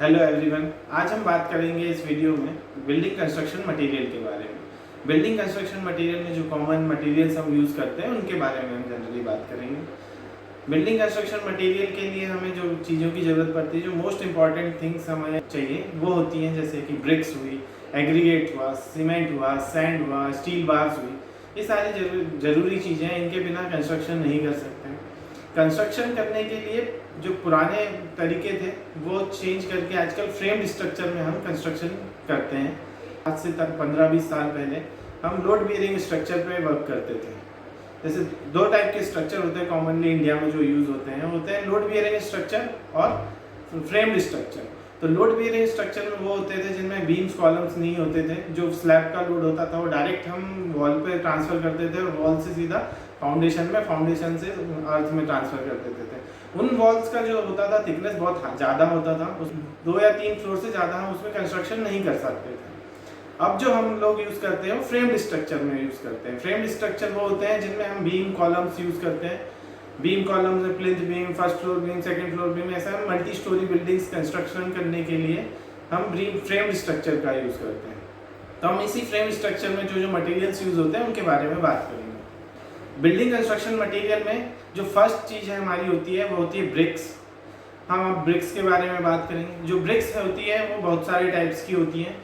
Hello everyone, आज हम बात करेंगे इस वीडियो में बिल्डिंग कंस्ट्रक्शन मटेरियल के बारे में। बिल्डिंग कंस्ट्रक्शन मटेरियल में जो कॉमन मटेरियल्स हम यूज़ करते हैं उनके बारे में हम जनरली बात करेंगे। बिल्डिंग कंस्ट्रक्शन मटेरियल के लिए हमें जो चीज़ों की ज़रूरत पड़ती है, जो मोस्ट इंपॉर्टेंट थिंग्स हमें चाहिए वो होती हैं, जैसे कि ब्रिक्स हुई, एग्रीगेट हुआ, सीमेंट हुआ, सैंड हुआ, स्टील बार्स हुई। ये सारी ज़रूरी चीज़ें हैं, इनके बिना कंस्ट्रक्शन नहीं कर सकते। कंस्ट्रक्शन करने के लिए जो पुराने तरीके थे वो चेंज करके आजकल फ्रेम्ड स्ट्रक्चर में हम कंस्ट्रक्शन करते हैं। आज से तक 15-20 साल पहले हम लोड बियरिंग स्ट्रक्चर पे वर्क करते थे। जैसे दो टाइप के स्ट्रक्चर होते हैं कॉमनली इंडिया में जो यूज़ होते हैं लोड बियरिंग स्ट्रक्चर और फ्रेम्ड स्ट्रक्चर। तो लोड बियरिंग स्ट्रक्चर में वो होते थे जिनमें बीम्स कॉलम्स नहीं होते थे, जो स्लैब का लोड होता था वो डायरेक्ट हम वॉल पे ट्रांसफ़र करते थे और वॉल से सीधा फाउंडेशन में, फाउंडेशन से अर्थ में ट्रांसफ़र कर देते थे। उन वॉल्स का जो होता था थिकनेस बहुत ज़्यादा होता था, उस 2 या 3 फ्लोर से ज़्यादा हम उसमें कंस्ट्रक्शन नहीं कर सकते थे। अब जो हम लोग यूज़ करते हैं वो फ्रेम्ड स्ट्रक्चर में यूज़ करते हैं। फ्रेम्ड स्ट्रक्चर वो होते हैं जिनमें हम बीम कॉलम्स यूज़ करते हैं। बीम कॉलम्स में plinth beam, first floor beam, second floor beam, ऐसा हम मल्टी स्टोरी बिल्डिंग्स कंस्ट्रक्शन करने के लिए हम फ्रेम्ड स्ट्रक्चर का यूज़ करते हैं। तो हम इसी फ्रेम स्ट्रक्चर में जो मटेरियल्स यूज़ होते हैं उनके बारे में बात करेंगे। बिल्डिंग कंस्ट्रक्शन मटेरियल में जो फर्स्ट चीज़ है हमारी होती है वो होती है ब्रिक्स। हम अब ब्रिक्स के बारे में बात करेंगे। जो ब्रिक्स होती है वो बहुत सारे टाइप्स की होती हैं।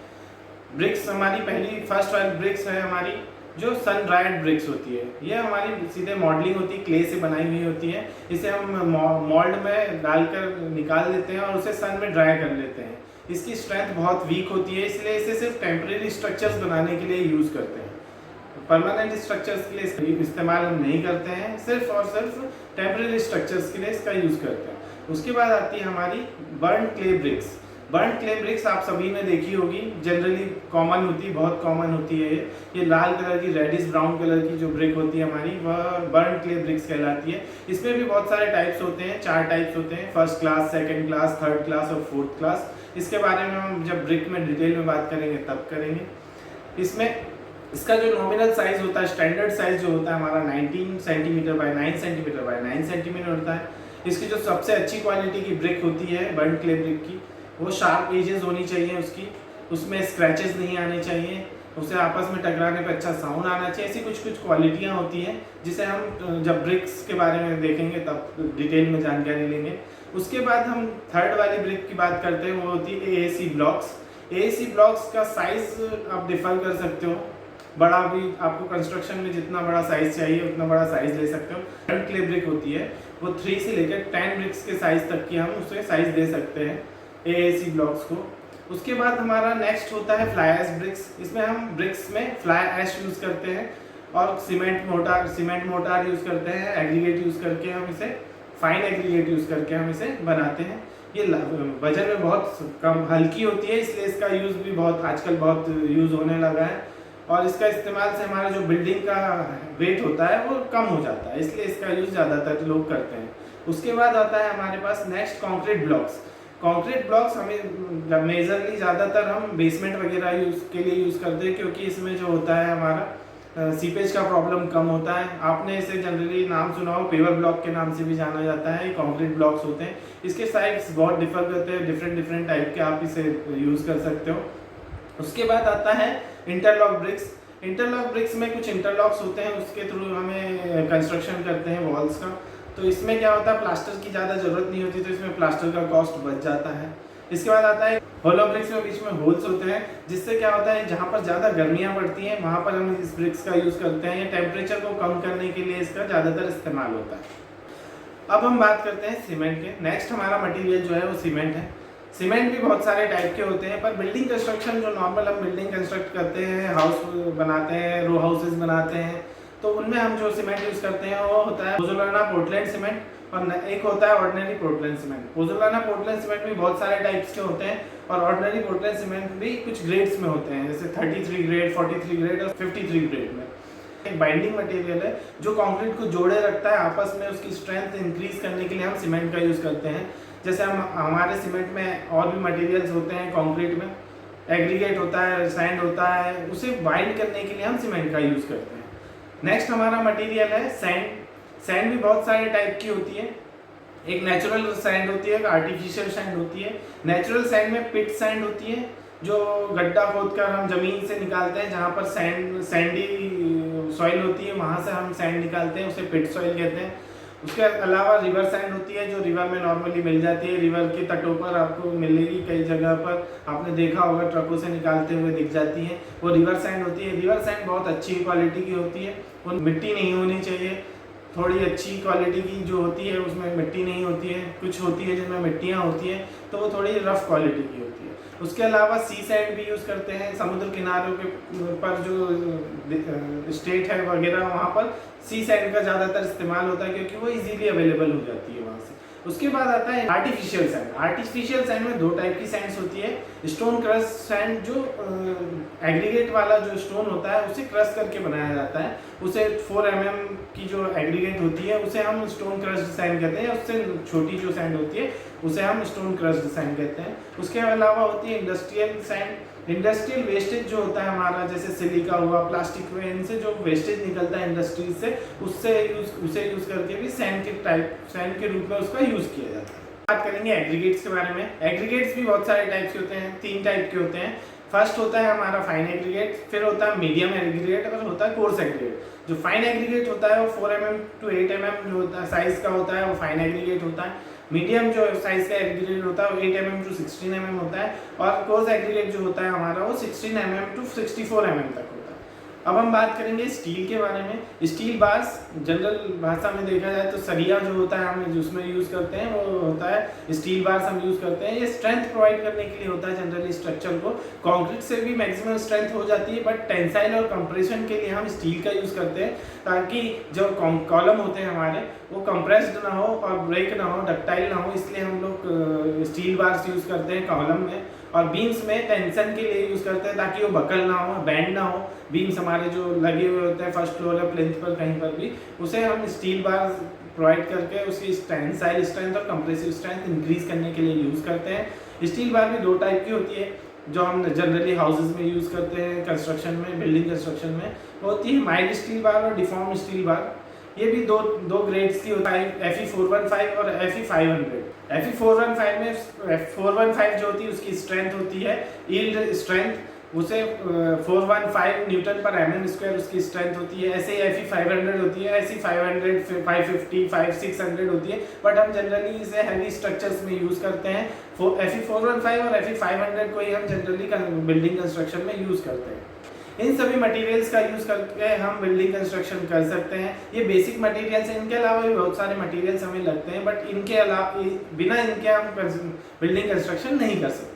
ब्रिक्स हमारी पहली फर्स्ट वाली ब्रिक्स है हमारी जो सन ड्राइड ब्रिक्स होती है। ये हमारी सीधे मॉडलिंग होती है, क्ले से बनाई हुई होती है। इसे हम मोल्ड में डालकर निकाल लेते हैं और उसे सन में ड्राई कर लेते हैं। इसकी स्ट्रेंथ बहुत वीक होती है, इसलिए इसे सिर्फ टेम्परेरी स्ट्रक्चर्स बनाने के लिए यूज़ करते हैं। परमानेंट स्ट्रक्चर्स के लिए इस्तेमाल हम नहीं करते हैं, सिर्फ और सिर्फ टेम्परेरी स्ट्रक्चर्स के लिए इसका यूज़ करते हैं। उसके बाद आती है हमारी burn clay bricks. Burn clay bricks आप सभी ने देखी होगी, जनरली कॉमन होती है, बहुत कॉमन होती है। ये लाल कलर की, रेडिश ब्राउन कलर की जो ब्रिक होती है हमारी, वह बर्न क्ले ब्रिक्स कहलाती है। इसमें भी बहुत सारे टाइप्स होते हैं, 4 टाइप्स होते हैं, first class, second class, third class और फोर्थ क्लास। इसके बारे में हम जब ब्रिक में डिटेल में बात करेंगे तब करेंगे। इसमें इसका जो नॉमिनल साइज होता है, स्टैंडर्ड साइज जो होता है हमारा 19 centimetre bye 9 centimetre bye 9 centimetre होता है। इसकी जो सबसे अच्छी क्वालिटी की ब्रिक होती है बर्न क्ले ब्रिक की, वो शार्प एजेस होनी चाहिए उसकी, उसमें स्क्रैचेस नहीं आने चाहिए, उसे आपस में टकराने पर अच्छा साउंड आना चाहिए। ऐसी कुछ कुछ क्वालिटियाँ होती हैं जिसे हम जब ब्रिक्स के बारे में देखेंगे तब डिटेल में जानकारी लेंगे। उसके बाद हम थर्ड वाली ब्रिक की बात करते हैं, वो होती है AAC ब्लॉक्स। AAC ब्लॉक्स का साइज आप डिफर कर सकते हो, बड़ा भी आपको कंस्ट्रक्शन में जितना बड़ा साइज चाहिए उतना बड़ा साइज ले सकते हो। बर्न क्ले ब्रिक होती है वो 3 से लेकर 10 ब्रिक्स के साइज तक की हम उसे साइज दे सकते हैं AAC ब्लॉक्स को। उसके बाद हमारा नेक्स्ट होता है फ्लाई ऐश ब्रिक्स। इसमें हम ब्रिक्स में फ्लाई ऐश यूज़ करते हैं और सीमेंट मोटार यूज़ करते हैं, एग्रीगेट यूज़ करके हम इसे, फाइन एग्रीगेट यूज़ करके हम इसे बनाते हैं। ये वजन में बहुत कम, हल्की होती है, इसलिए इसका यूज़ भी बहुत आजकल बहुत यूज़ होने लगा है और इसका इस्तेमाल से हमारा जो बिल्डिंग का वेट होता है वो कम हो जाता है, इसलिए इसका यूज़ ज़्यादातर लोग करते हैं। उसके बाद आता है हमारे पास next concrete blocks. Concrete blocks हमें मेजरली ज़्यादातर हम बेसमेंट वगैरह के लिए यूज़ करते हैं, क्योंकि इसमें जो होता है हमारा सीपेज का प्रॉब्लम कम होता है। आपने इसे जनरली नाम सुना हो, पेवर ब्लॉक के नाम से भी जाना जाता है। ये कंक्रीट ब्लॉक्स होते हैं, इसके साइज़ बहुत डिफर करते हैं, डिफरेंट टाइप के आप इसे यूज़ कर सकते हो। उसके बाद आता है इंटरलॉक ब्रिक्स। इंटरलॉक ब्रिक्स में कुछ इंटरलॉक्स होते हैं, उसके थ्रू हमें कंस्ट्रक्शन करते हैं वॉल्स का। तो इसमें क्या होता है, प्लास्टर की ज़्यादा ज़रूरत नहीं होती, तो इसमें प्लास्टर का कॉस्ट बच जाता है। इसके बाद आता है होलो ब्रिक्स में बीच में होल्स होते हैं, जिससे क्या होता है जहाँ पर ज़्यादा गर्मियाँ पड़ती हैं वहाँ पर हम इस ब्रिक्स का यूज़ करते हैं। ये टेम्परेचर को कम करने के लिए इसका ज़्यादातर इस्तेमाल होता है। अब हम बात करते हैं सीमेंट के। नेक्स्ट हमारा मटीरियल जो है वो सीमेंट है। सीमेंट भी बहुत सारे टाइप के होते हैं, पर बिल्डिंग कंस्ट्रक्शन जो नॉर्मल हम बिल्डिंग कंस्ट्रक्ट करते हैं, हाउस बनाते हैं, रो हाउसेस बनाते हैं, तो उनमें हम जो सीमेंट यूज़ करते हैं वो होता है पोज़ोलाना पोर्टलैंड सीमेंट और एक होता है ordinary Portland cement. Pozzolana Portland cement भी बहुत सारे टाइप्स के होते हैं और ऑर्डिनरी पोर्टलैंड सीमेंट भी कुछ ग्रेड्स में होते हैं, जैसे 33 ग्रेड, 43 ग्रेड और 53 ग्रेड में। एक बाइंडिंग मटेरियल है जो कंक्रीट को जोड़े रखता है आपस में, उसकी स्ट्रेंथ इंक्रीज करने के लिए हम सीमेंट का यूज़ करते हैं। जैसे हम हमारे सीमेंट में और भी मटेरियल्स होते हैं, कंक्रीट में एग्रीगेट होता है, सैंड होता है, उसे बाइंड करने के लिए हम सीमेंट का यूज़ करते हैं। नेक्स्ट हमारा मटेरियल है सैंड। सैंड भी बहुत सारे टाइप की होती है। एक नेचुरल सैंड होती है, एक आर्टिफिशियल सैंड होती है। नेचुरल सैंड में पिट सैंड होती है, जो गड्ढा खोदकर हम जमीन से निकालते हैं, जहाँ पर सैंडी सॉइल होती है वहाँ से हम सैंड निकालते हैं, उसे पिट सॉइल कहते हैं। उसके अलावा रिवर सैंड होती है, जो रिवर में नॉर्मली मिल जाती है, रिवर के तटों पर आपको मिलेगी, कई जगह पर आपने देखा होगा ट्रकों से निकालते हुए दिख जाती है, वो रिवर सैंड होती है। रिवर सैंड बहुत अच्छी क्वालिटी की होती है, वो मिट्टी नहीं होनी चाहिए, थोड़ी अच्छी क्वालिटी की जो होती है उसमें मिट्टी नहीं होती है, कुछ होती है जिनमें मिट्टियाँ होती हैं तो वो थोड़ी रफ क्वालिटी की होती है। उसके अलावा सी सैंड भी यूज़ करते हैं, समुद्र किनारों के पर जो स्टेट है वगैरह वहाँ पर सी सैंड का ज़्यादातर इस्तेमाल होता है, क्योंकि वो इजीली अवेलेबल हो जाती है वहाँ से। उसके बाद आता है आर्टिफिशियल सैंड। आर्टिफिशियल सैंड में दो टाइप की सैंड्स होती है। स्टोन क्रश सैंड, जो एग्रीगेट वाला जो स्टोन होता है उसे क्रश करके बनाया जाता है, उसे 4 mm की जो एग्रीगेट होती है उसे हम स्टोन क्रश सैंड कहते हैं, उससे छोटी जो सैंड होती है उसे हम स्टोन क्रश सैंड कहते हैं। उसके अलावा होती है इंडस्ट्रियल सैंड। इंडस्ट्रियल वेस्टेज जो होता है हमारा, जैसे सिलिका हुआ, प्लास्टिक हुए, इनसे जो वेस्टेज निकलता है इंडस्ट्रीज से, उसे यूज़ करके भी सैंड के रूप में उसका यूज़ किया जाता है। बात करेंगे एग्रीगेट्स के बारे में। एग्रीगेट्स भी बहुत सारे टाइप्स के होते हैं, 3 टाइप के होते हैं। फर्स्ट होता है हमारा फाइन एग्रीगेट, फिर होता है मीडियम एग्रीगेट और होता है कोर्स एग्रीगेट। जो फाइन एग्रीगेट होता है वो 4 mm to 8 mm जो होता है साइज का होता है, वो फाइन एग्रीगेट होता है। मीडियम जो साइज का एग्रीगेट होता है वो 8 mm to 16 mm होता है, और कोर्स एग्रीगेट जो होता है हमारा वो 16 mm to 64 mm तक होता है। अब हम बात करेंगे स्टील के बारे में। स्टील बार्स जनरल भाषा में देखा जाए तो सरिया जो होता है हम जिसमें यूज़ करते हैं वो होता है स्टील बार्स हम यूज़ करते हैं। ये स्ट्रेंथ प्रोवाइड करने के लिए होता है जनरली स्ट्रक्चर को। कंक्रीट से भी मैक्सिमम स्ट्रेंथ हो जाती है, बट टेंसाइल और कंप्रेशन के लिए हम स्टील का यूज़ करते हैं, ताकि जो कॉलम होते हैं हमारे वो कंप्रेस्ड ना हो और ब्रेक ना हो, डक्टाइल ना हो, इसलिए हम लोग स्टील बार्स यूज़ करते हैं कॉलम में। और बीम्स में टेंशन के लिए यूज़ करते हैं, ताकि वो बकल ना हो, बैंड ना हो। बीम्स हमारे जो लगे हुए होते हैं फर्स्ट फ्लोर या प्लिंथ पर कहीं पर भी, उसे हम स्टील बार प्रोवाइड करके उसकी टेंसाइल स्ट्रेंथ और कंप्रेसिव स्ट्रेंथ इंक्रीज करने के लिए यूज़ करते हैं। स्टील बार भी 2 टाइप की होती है, जो हम जनरली हाउसेज में यूज़ करते हैं, कंस्ट्रक्शन में, बिल्डिंग कंस्ट्रक्शन में होती है माइल्ड स्टील बार और डिफॉर्म स्टील बार। ये भी दो ग्रेड्स की होता है, Fe415 और Fe500। Fe415 में 415 जो होती है उसकी स्ट्रेंथ होती है यील्ड स्ट्रेंथ, उसे 415 न्यूटन पर mm² उसकी स्ट्रेंथ होती है। ऐसे ही Fe500 होती है, ऐसी 500, 550, 600 होती है, बट हम जनरली इसे हैवी स्ट्रक्चर्स में यूज़ करते हैं। Fe415 और Fe500 को ही हम जनरली बिल्डिंग कंस्ट्रक्शन में यूज़ करते हैं। इन सभी मटेरियल्स का यूज़ करके हम बिल्डिंग कंस्ट्रक्शन कर सकते हैं। ये बेसिक मटेरियल्स हैं, इनके अलावा भी बहुत सारे मटेरियल्स हमें लगते हैं, बट इनके अलावा बिना इनके हम बिल्डिंग कंस्ट्रक्शन नहीं कर सकते।